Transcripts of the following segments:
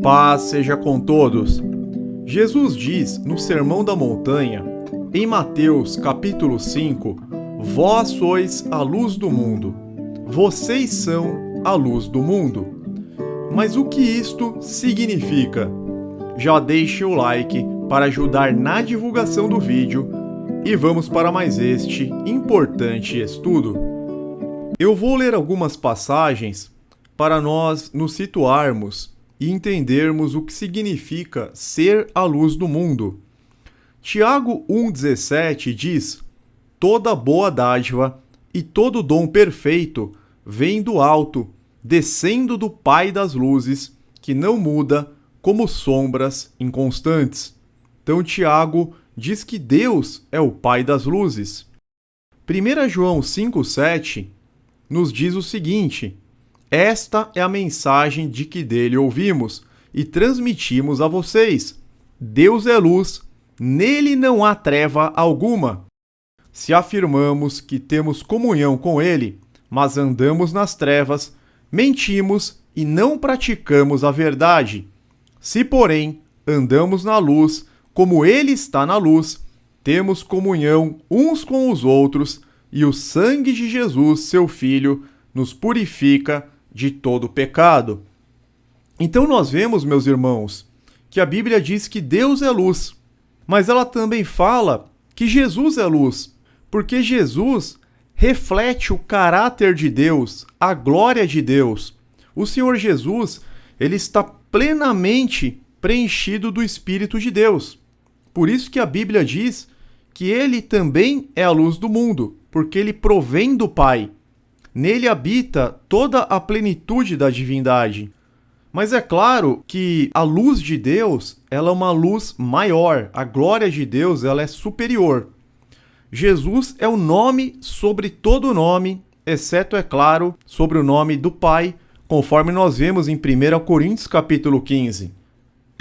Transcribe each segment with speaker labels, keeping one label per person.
Speaker 1: Paz seja com todos. Jesus diz no Sermão da Montanha, em Mateus capítulo 5, Vós sois a luz do mundo. Vocês são a luz do mundo. Mas o que isto significa? Já deixe o like para ajudar na divulgação do vídeo e vamos para mais este importante estudo. Eu vou ler algumas passagens para nós nos situarmos e entendermos o que significa ser a luz do mundo. Tiago 1,17 diz: Toda boa dádiva e todo dom perfeito vem do alto, descendo do Pai das luzes, que não muda como sombras inconstantes. Então Tiago diz que Deus é o Pai das luzes. 1 João 5,7 nos diz o seguinte: Esta é a mensagem de que dele ouvimos e transmitimos a vocês. Deus é luz, nele não há treva alguma. Se afirmamos que temos comunhão com ele, mas andamos nas trevas, mentimos e não praticamos a verdade. Se, porém, andamos na luz, como ele está na luz, temos comunhão uns com os outros, e o sangue de Jesus, seu Filho, nos purifica de todo pecado. Então nós vemos, meus irmãos, que a Bíblia diz que Deus é luz, mas ela também fala que Jesus é luz, porque Jesus reflete o caráter de Deus, a glória de Deus. O Senhor Jesus, ele está plenamente preenchido do Espírito de Deus. Por isso que a Bíblia diz que ele também é a luz do mundo, porque ele provém do Pai. Nele habita toda a plenitude da divindade. Mas é claro que a luz de Deus, ela é uma luz maior. A glória de Deus, ela é superior. Jesus é o nome sobre todo nome, exceto, é claro, sobre o nome do Pai, conforme nós vemos em 1 Coríntios capítulo 15.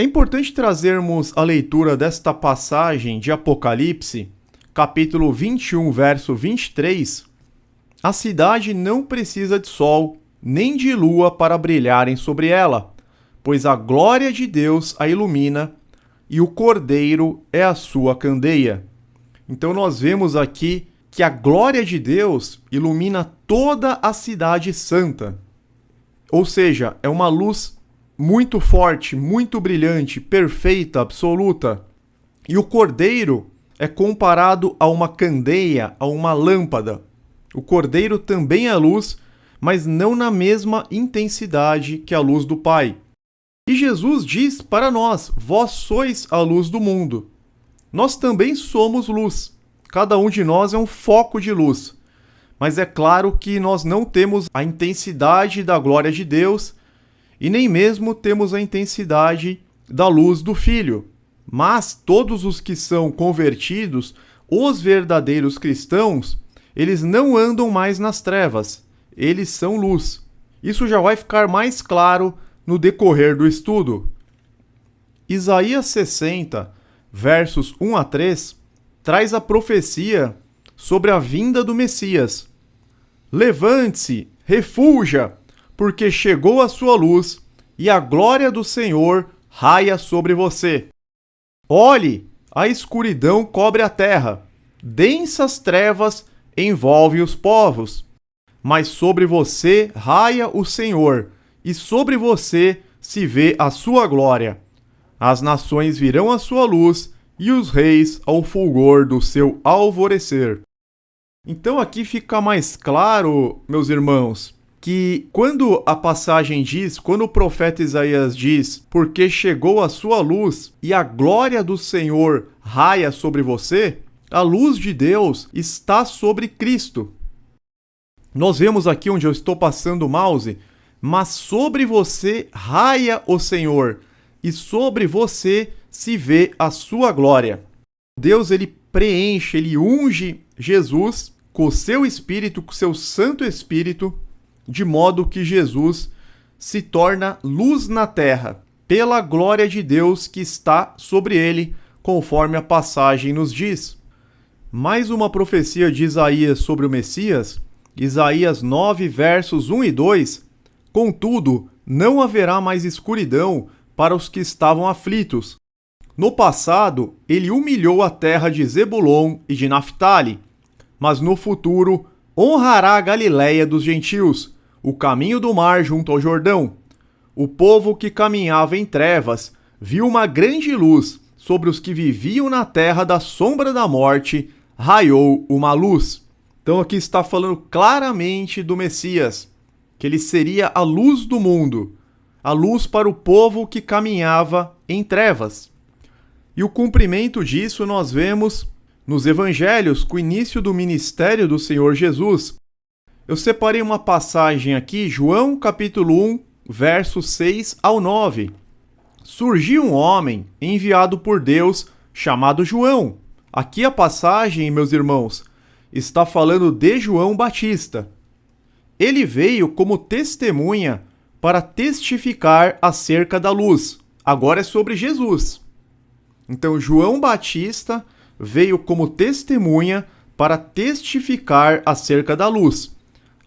Speaker 1: É importante trazermos a leitura desta passagem de Apocalipse, capítulo 21, verso 23. A cidade não precisa de sol, nem de lua para brilharem sobre ela, pois a glória de Deus a ilumina e o Cordeiro é a sua candeia. Então nós vemos aqui que a glória de Deus ilumina toda a cidade santa. Ou seja, é uma luz muito forte, muito brilhante, perfeita, absoluta. E o Cordeiro é comparado a uma candeia, a uma lâmpada. O Cordeiro também é luz, mas não na mesma intensidade que a luz do Pai. E Jesus diz para nós: Vós sois a luz do mundo. Nós também somos luz. Cada um de nós é um foco de luz. Mas é claro que nós não temos a intensidade da glória de Deus e nem mesmo temos a intensidade da luz do Filho. Mas todos os que são convertidos, os verdadeiros cristãos, eles não andam mais nas trevas, eles são luz. Isso já vai ficar mais claro no decorrer do estudo. Isaías 60, versos 1 a 3, traz a profecia sobre a vinda do Messias. Levante-se, refulja, porque chegou a sua luz e a glória do Senhor raia sobre você. Olhe, a escuridão cobre a terra, densas trevas envolvem os povos. Mas sobre você raia o Senhor, e sobre você se vê a sua glória. As nações virão à sua luz, e os reis ao fulgor do seu alvorecer. Então aqui fica mais claro, meus irmãos, que quando a passagem diz, quando o profeta Isaías diz, porque chegou a sua luz e a glória do Senhor raia sobre você, a luz de Deus está sobre Cristo. Nós vemos aqui onde eu estou passando o mouse, mas sobre você raia o Senhor, e sobre você se vê a sua glória. Deus, ele preenche, ele unge Jesus com o seu Espírito, com o seu Santo Espírito, de modo que Jesus se torna luz na terra, pela glória de Deus que está sobre ele, conforme a passagem nos diz. Mais uma profecia de Isaías sobre o Messias, Isaías 9, versos 1 e 2. Contudo, não haverá mais escuridão para os que estavam aflitos. No passado, ele humilhou a terra de Zebulon e de Naftali, mas no futuro honrará a Galiléia dos gentios, o caminho do mar junto ao Jordão. O povo que caminhava em trevas viu uma grande luz. Sobre os que viviam na terra da sombra da morte, raiou uma luz. Então aqui está falando claramente do Messias, que ele seria a luz do mundo, a luz para o povo que caminhava em trevas. E o cumprimento disso nós vemos nos evangelhos com o início do ministério do Senhor Jesus. Eu separei uma passagem aqui, João capítulo 1, versos 6 ao 9. Surgiu um homem enviado por Deus chamado João. Aqui a passagem, meus irmãos, está falando de João Batista. Ele veio como testemunha para testificar acerca da luz. Agora é sobre Jesus. Então, João Batista veio como testemunha para testificar acerca da luz,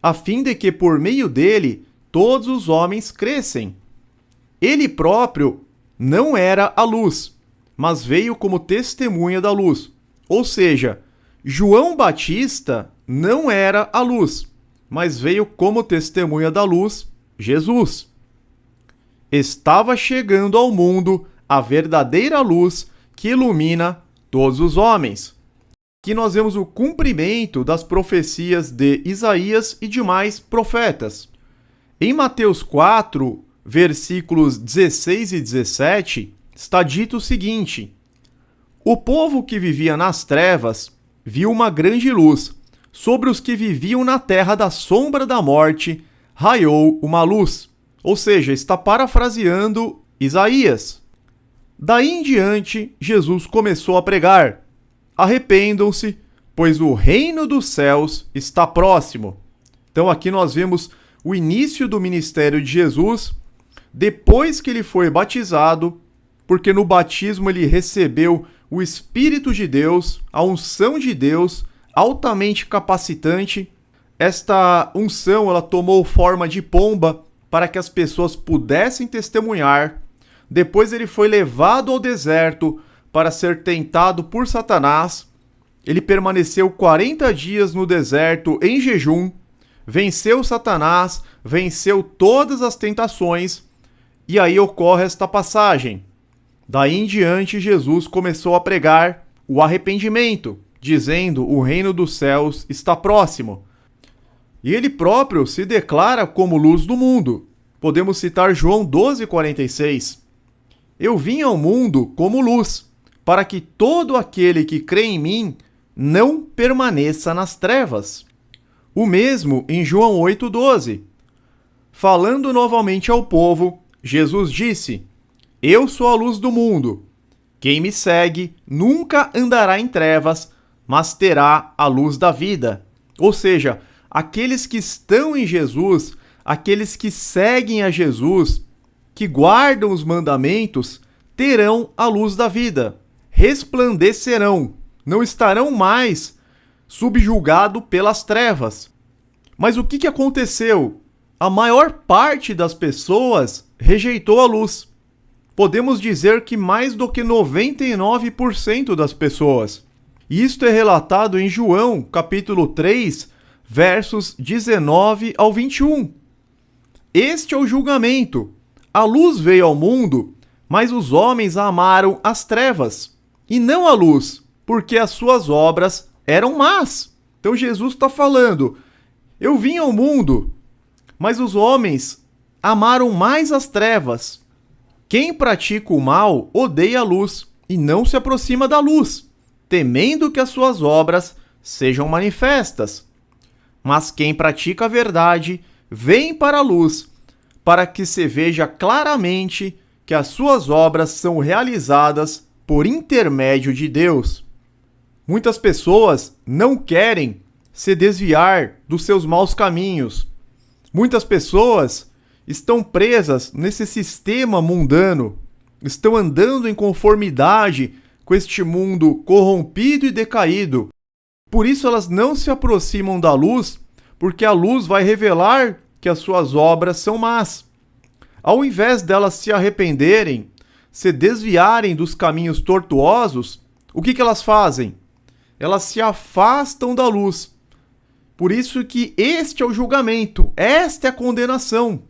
Speaker 1: a fim de que por meio dele todos os homens crescem. Ele próprio não era a luz, mas veio como testemunha da luz. Ou seja, João Batista não era a luz, mas veio como testemunha da luz, Jesus. Estava chegando ao mundo a verdadeira luz que ilumina todos os homens. Aqui nós vemos o cumprimento das profecias de Isaías e demais profetas. Em Mateus 4, versículos 16 e 17, está dito o seguinte: o povo que vivia nas trevas viu uma grande luz. Sobre os que viviam na terra da sombra da morte, raiou uma luz. Ou seja, está parafraseando Isaías. Daí em diante, Jesus começou a pregar: arrependam-se, pois o reino dos céus está próximo. Então aqui nós vemos o início do ministério de Jesus, depois que ele foi batizado, porque no batismo ele recebeu o Espírito de Deus, a unção de Deus, altamente capacitante. Esta unção ela tomou forma de pomba para que as pessoas pudessem testemunhar. Depois ele foi levado ao deserto para ser tentado por Satanás. Ele permaneceu 40 dias no deserto em jejum, venceu Satanás, venceu todas as tentações, e aí ocorre esta passagem. Daí em diante, Jesus começou a pregar o arrependimento, dizendo: o reino dos céus está próximo. E ele próprio se declara como luz do mundo. Podemos citar João 12,46. Eu vim ao mundo como luz, para que todo aquele que crê em mim não permaneça nas trevas. O mesmo em João 8,12. Falando novamente ao povo, Jesus disse: eu sou a luz do mundo. Quem me segue nunca andará em trevas, mas terá a luz da vida. Ou seja, aqueles que estão em Jesus, aqueles que seguem a Jesus, que guardam os mandamentos, terão a luz da vida, resplandecerão, não estarão mais subjugados pelas trevas. Mas o que aconteceu? A maior parte das pessoas rejeitou a luz. Podemos dizer que mais do que 99% das pessoas. Isto é relatado em João, capítulo 3, versos 19 ao 21. Este é o julgamento. A luz veio ao mundo, mas os homens amaram as trevas, e não a luz, porque as suas obras eram más. Então Jesus está falando: eu vim ao mundo, mas os homens amaram mais as trevas. Quem pratica o mal odeia a luz e não se aproxima da luz, temendo que as suas obras sejam manifestas. Mas quem pratica a verdade vem para a luz, para que se veja claramente que as suas obras são realizadas por intermédio de Deus. Muitas pessoas não querem se desviar dos seus maus caminhos. Muitas pessoas estão presas nesse sistema mundano, estão andando em conformidade com este mundo corrompido e decaído. Por isso elas não se aproximam da luz, porque a luz vai revelar que as suas obras são más. Ao invés delas se arrependerem, se desviarem dos caminhos tortuosos, o que elas fazem? Elas se afastam da luz. Por isso que este é o julgamento, esta é a condenação.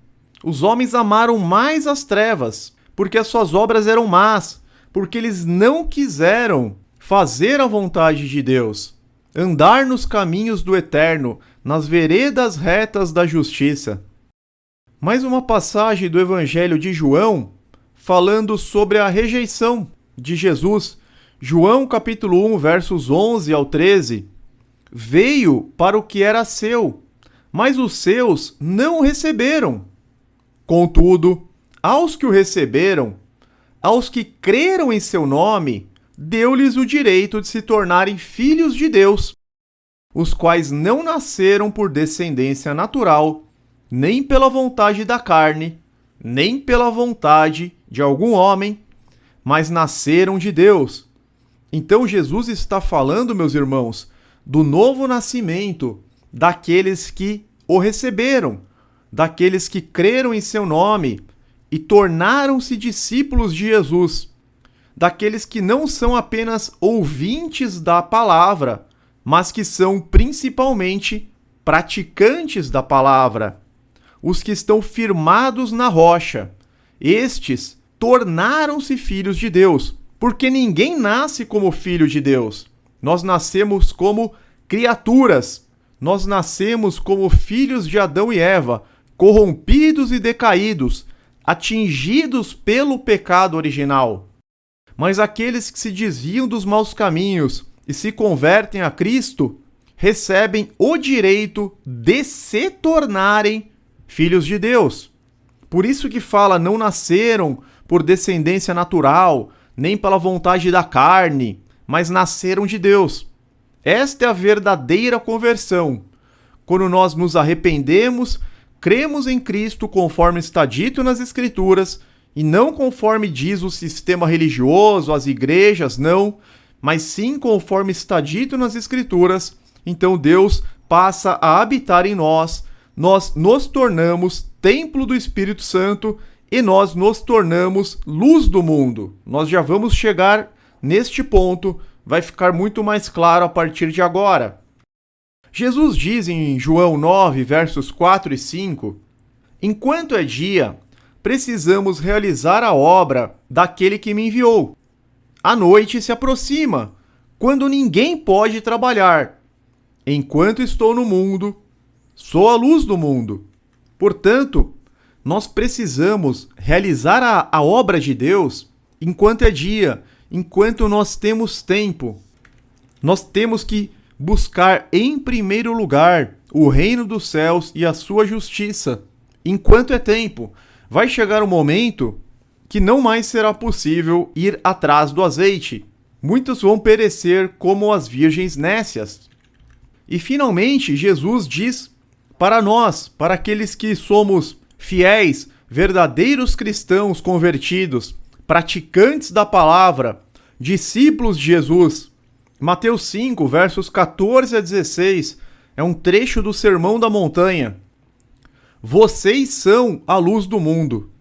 Speaker 1: Os homens amaram mais as trevas, porque as suas obras eram más, porque eles não quiseram fazer a vontade de Deus, andar nos caminhos do eterno, nas veredas retas da justiça. Mais uma passagem do Evangelho de João, falando sobre a rejeição de Jesus. João capítulo 1, versos 11 ao 13. Veio para o que era seu, mas os seus não o receberam. Contudo, aos que o receberam, aos que creram em seu nome, deu-lhes o direito de se tornarem filhos de Deus, os quais não nasceram por descendência natural, nem pela vontade da carne, nem pela vontade de algum homem, mas nasceram de Deus. Então Jesus está falando, meus irmãos, do novo nascimento daqueles que o receberam, daqueles que creram em seu nome e tornaram-se discípulos de Jesus, daqueles que não são apenas ouvintes da palavra, mas que são principalmente praticantes da palavra. Os que estão firmados na rocha, estes tornaram-se filhos de Deus, porque ninguém nasce como filho de Deus. Nós nascemos como criaturas, nós nascemos como filhos de Adão e Eva, corrompidos e decaídos, atingidos pelo pecado original. Mas aqueles que se desviam dos maus caminhos e se convertem a Cristo, recebem o direito de se tornarem filhos de Deus. Por isso que fala, não nasceram por descendência natural, nem pela vontade da carne, mas nasceram de Deus. Esta é a verdadeira conversão. Quando nós nos arrependemos, cremos em Cristo conforme está dito nas Escrituras, e não conforme diz o sistema religioso, as igrejas, não, mas sim conforme está dito nas Escrituras, então Deus passa a habitar em nós nos tornamos templo do Espírito Santo e nós nos tornamos luz do mundo. Nós já vamos chegar neste ponto, vai ficar muito mais claro a partir de agora. Jesus diz em João 9, versos 4 e 5, enquanto é dia, precisamos realizar a obra daquele que me enviou. A noite se aproxima, quando ninguém pode trabalhar. Enquanto estou no mundo, sou a luz do mundo. Portanto, nós precisamos realizar a obra de Deus enquanto é dia, enquanto nós temos tempo. Nós temos que buscar em primeiro lugar o reino dos céus e a sua justiça. Enquanto é tempo, vai chegar um momento que não mais será possível ir atrás do azeite. Muitos vão perecer como as virgens nécias. E finalmente, Jesus diz para nós, para aqueles que somos fiéis, verdadeiros cristãos convertidos, praticantes da palavra, discípulos de Jesus. Mateus 5, versos 14 a 16, é um trecho do Sermão da Montanha. Vocês são a luz do mundo.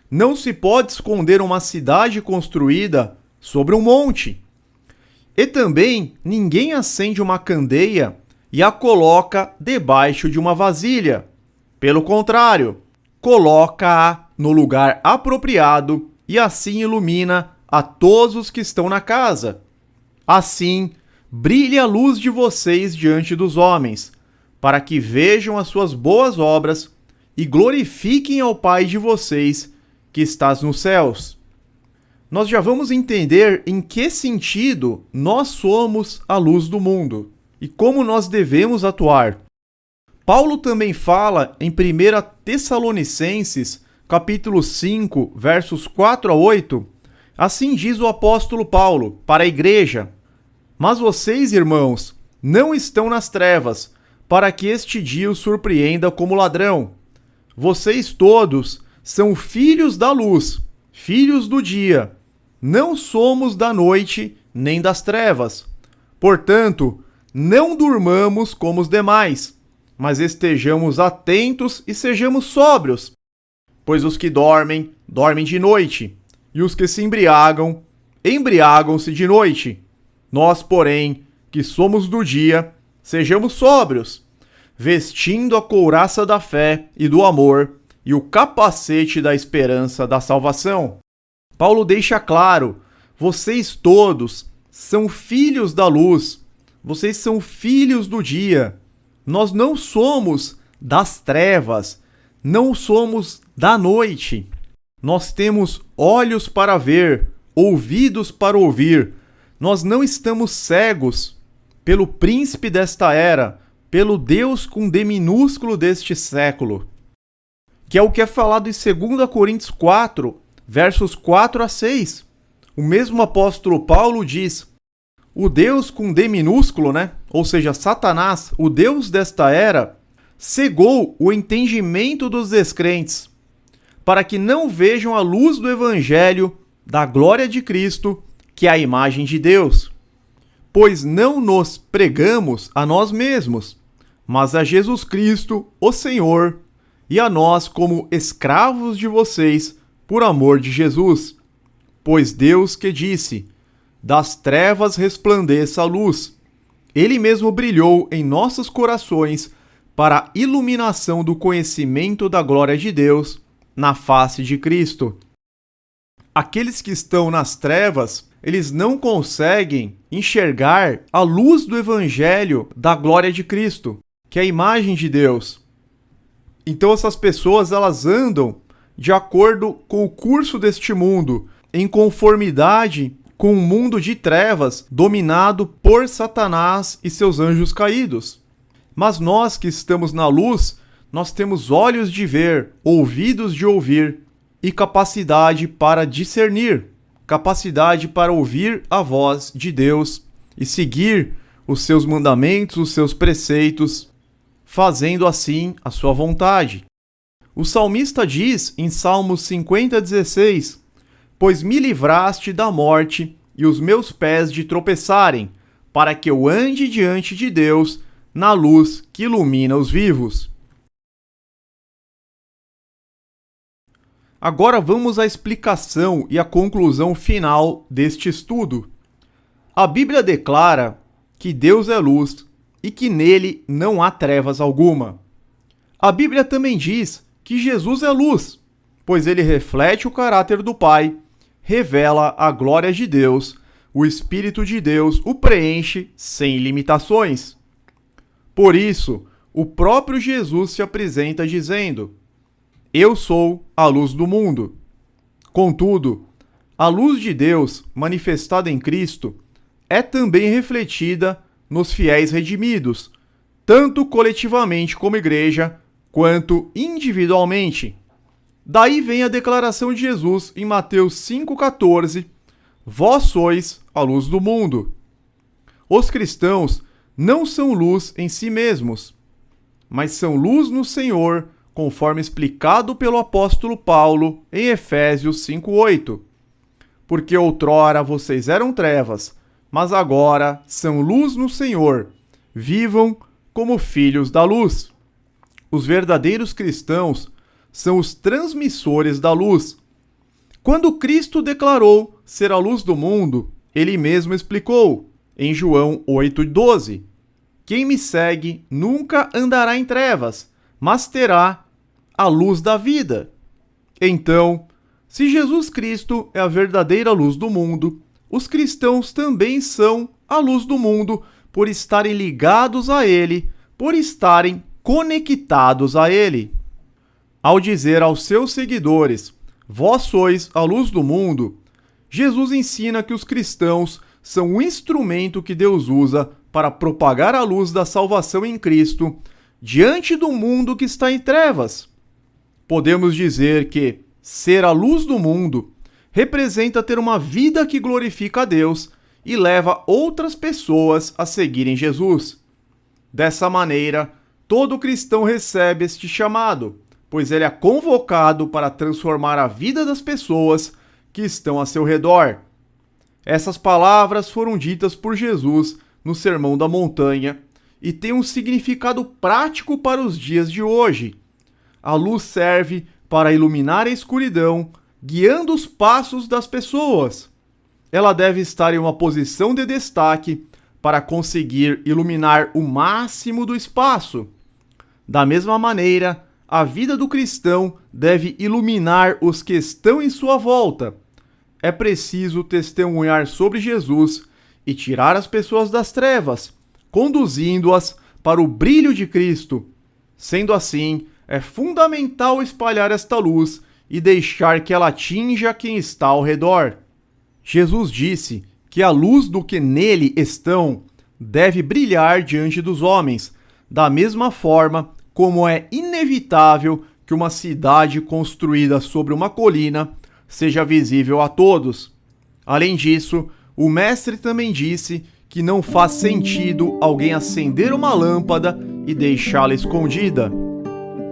Speaker 1: Não se pode esconder uma cidade construída sobre um monte. E também ninguém acende uma candeia e a coloca debaixo de uma vasilha. Pelo contrário, coloca-a no lugar apropriado e assim ilumina a todos os que estão na casa. Assim, brilhe a luz de vocês diante dos homens, para que vejam as suas boas obras e glorifiquem ao Pai de vocês que estás nos céus. Nós já vamos entender em que sentido nós somos a luz do mundo e como nós devemos atuar. Paulo também fala em 1 Tessalonicenses, capítulo 5, versos 4 a 8, assim diz o apóstolo Paulo para a igreja: mas vocês, irmãos, não estão nas trevas, para que este dia os surpreenda como ladrão. Vocês todos são filhos da luz, filhos do dia. Não somos da noite nem das trevas. Portanto, não durmamos como os demais, mas estejamos atentos e sejamos sóbrios. Pois os que dormem, dormem de noite, e os que se embriagam, embriagam-se de noite. Nós, porém, que somos do dia, sejamos sóbrios, vestindo a couraça da fé e do amor e o capacete da esperança da salvação. Paulo deixa claro: vocês todos são filhos da luz, vocês são filhos do dia. Nós não somos das trevas, não somos da noite. Nós temos olhos para ver, ouvidos para ouvir. Nós não estamos cegos pelo príncipe desta era, pelo Deus com D minúsculo deste século, que é o que é falado em 2 Coríntios 4, versos 4 a 6. O mesmo apóstolo Paulo diz: o Deus com D minúsculo, ou seja, Satanás, o Deus desta era, cegou o entendimento dos descrentes, para que não vejam a luz do evangelho da glória de Cristo, que é a imagem de Deus. Pois não nos pregamos a nós mesmos, mas a Jesus Cristo, o Senhor, e a nós como escravos de vocês, por amor de Jesus. Pois Deus que disse: das trevas resplandeça a luz. Ele mesmo brilhou em nossos corações para a iluminação do conhecimento da glória de Deus na face de Cristo. Aqueles que estão nas trevas, eles não conseguem enxergar a luz do evangelho da glória de Cristo, que é a imagem de Deus. Então essas pessoas, elas andam de acordo com o curso deste mundo, em conformidade com um mundo de trevas dominado por Satanás e seus anjos caídos. Mas nós que estamos na luz, nós temos olhos de ver, ouvidos de ouvir e capacidade para discernir, capacidade para ouvir a voz de Deus e seguir os seus mandamentos, os seus preceitos, fazendo assim a sua vontade. O salmista diz em Salmos 50:16: pois me livraste da morte e os meus pés de tropeçarem, para que eu ande diante de Deus na luz que ilumina os vivos. Agora vamos à explicação e à conclusão final deste estudo. A Bíblia declara que Deus é luz e que nele não há trevas alguma. A Bíblia também diz que Jesus é luz, pois ele reflete o caráter do Pai, revela a glória de Deus, o Espírito de Deus o preenche sem limitações. Por isso, o próprio Jesus se apresenta dizendo: eu sou a luz do mundo. Contudo, a luz de Deus manifestada em Cristo é também refletida nos fiéis redimidos, tanto coletivamente como igreja, quanto individualmente. Daí vem a declaração de Jesus em Mateus 5,14: vós sois a luz do mundo. Os cristãos não são luz em si mesmos, mas são luz no Senhor, conforme explicado pelo apóstolo Paulo em Efésios 5,8. Porque outrora vocês eram trevas, mas agora são luz no Senhor. Vivam como filhos da luz. Os verdadeiros cristãos são os transmissores da luz. Quando Cristo declarou ser a luz do mundo, ele mesmo explicou, em João 8,12: quem me segue nunca andará em trevas, mas terá a luz da vida. Então, se Jesus Cristo é a verdadeira luz do mundo, os cristãos também são a luz do mundo por estarem ligados a ele, por estarem conectados a ele. Ao dizer aos seus seguidores: vós sois a luz do mundo, Jesus ensina que os cristãos são o instrumento que Deus usa para propagar a luz da salvação em Cristo diante do mundo que está em trevas. Podemos dizer que ser a luz do mundo representa ter uma vida que glorifica a Deus e leva outras pessoas a seguirem Jesus. Dessa maneira, todo cristão recebe este chamado, pois ele é convocado para transformar a vida das pessoas que estão a seu redor. Essas palavras foram ditas por Jesus no Sermão da Montanha e têm um significado prático para os dias de hoje. A luz serve para iluminar a escuridão, guiando os passos das pessoas. Ela deve estar em uma posição de destaque para conseguir iluminar o máximo do espaço. Da mesma maneira, a vida do cristão deve iluminar os que estão em sua volta. É preciso testemunhar sobre Jesus e tirar as pessoas das trevas, conduzindo-as para o brilho de Cristo. Sendo assim, é fundamental espalhar esta luz e deixar que ela atinja quem está ao redor. Jesus disse que a luz do que nele estão deve brilhar diante dos homens, da mesma forma como é inevitável que uma cidade construída sobre uma colina seja visível a todos. Além disso, o Mestre também disse que não faz sentido alguém acender uma lâmpada e deixá-la escondida.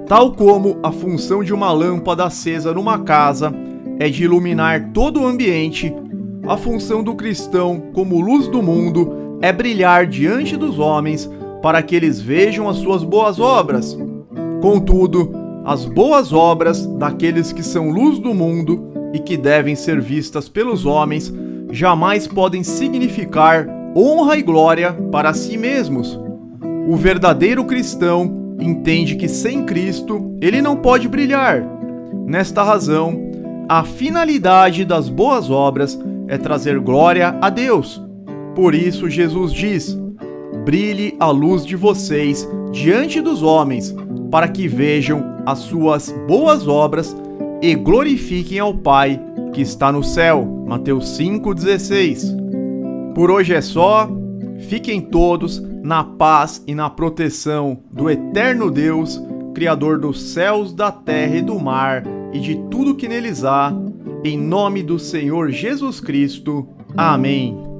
Speaker 1: Tal como a função de uma lâmpada acesa numa casa é de iluminar todo o ambiente, a função do cristão como luz do mundo é brilhar diante dos homens para que eles vejam as suas boas obras. Contudo, as boas obras daqueles que são luz do mundo e que devem ser vistas pelos homens jamais podem significar honra e glória para si mesmos. O verdadeiro cristão entende que sem Cristo ele não pode brilhar. Nesta razão, a finalidade das boas obras é trazer glória a Deus. Por isso Jesus diz: brilhe a luz de vocês diante dos homens, para que vejam as suas boas obras e glorifiquem ao Pai que está no céu. Mateus 5,16. Por hoje é só. Fiquem todos na paz e na proteção do eterno Deus, Criador dos céus, da terra e do mar e de tudo que neles há, em nome do Senhor Jesus Cristo. Amém.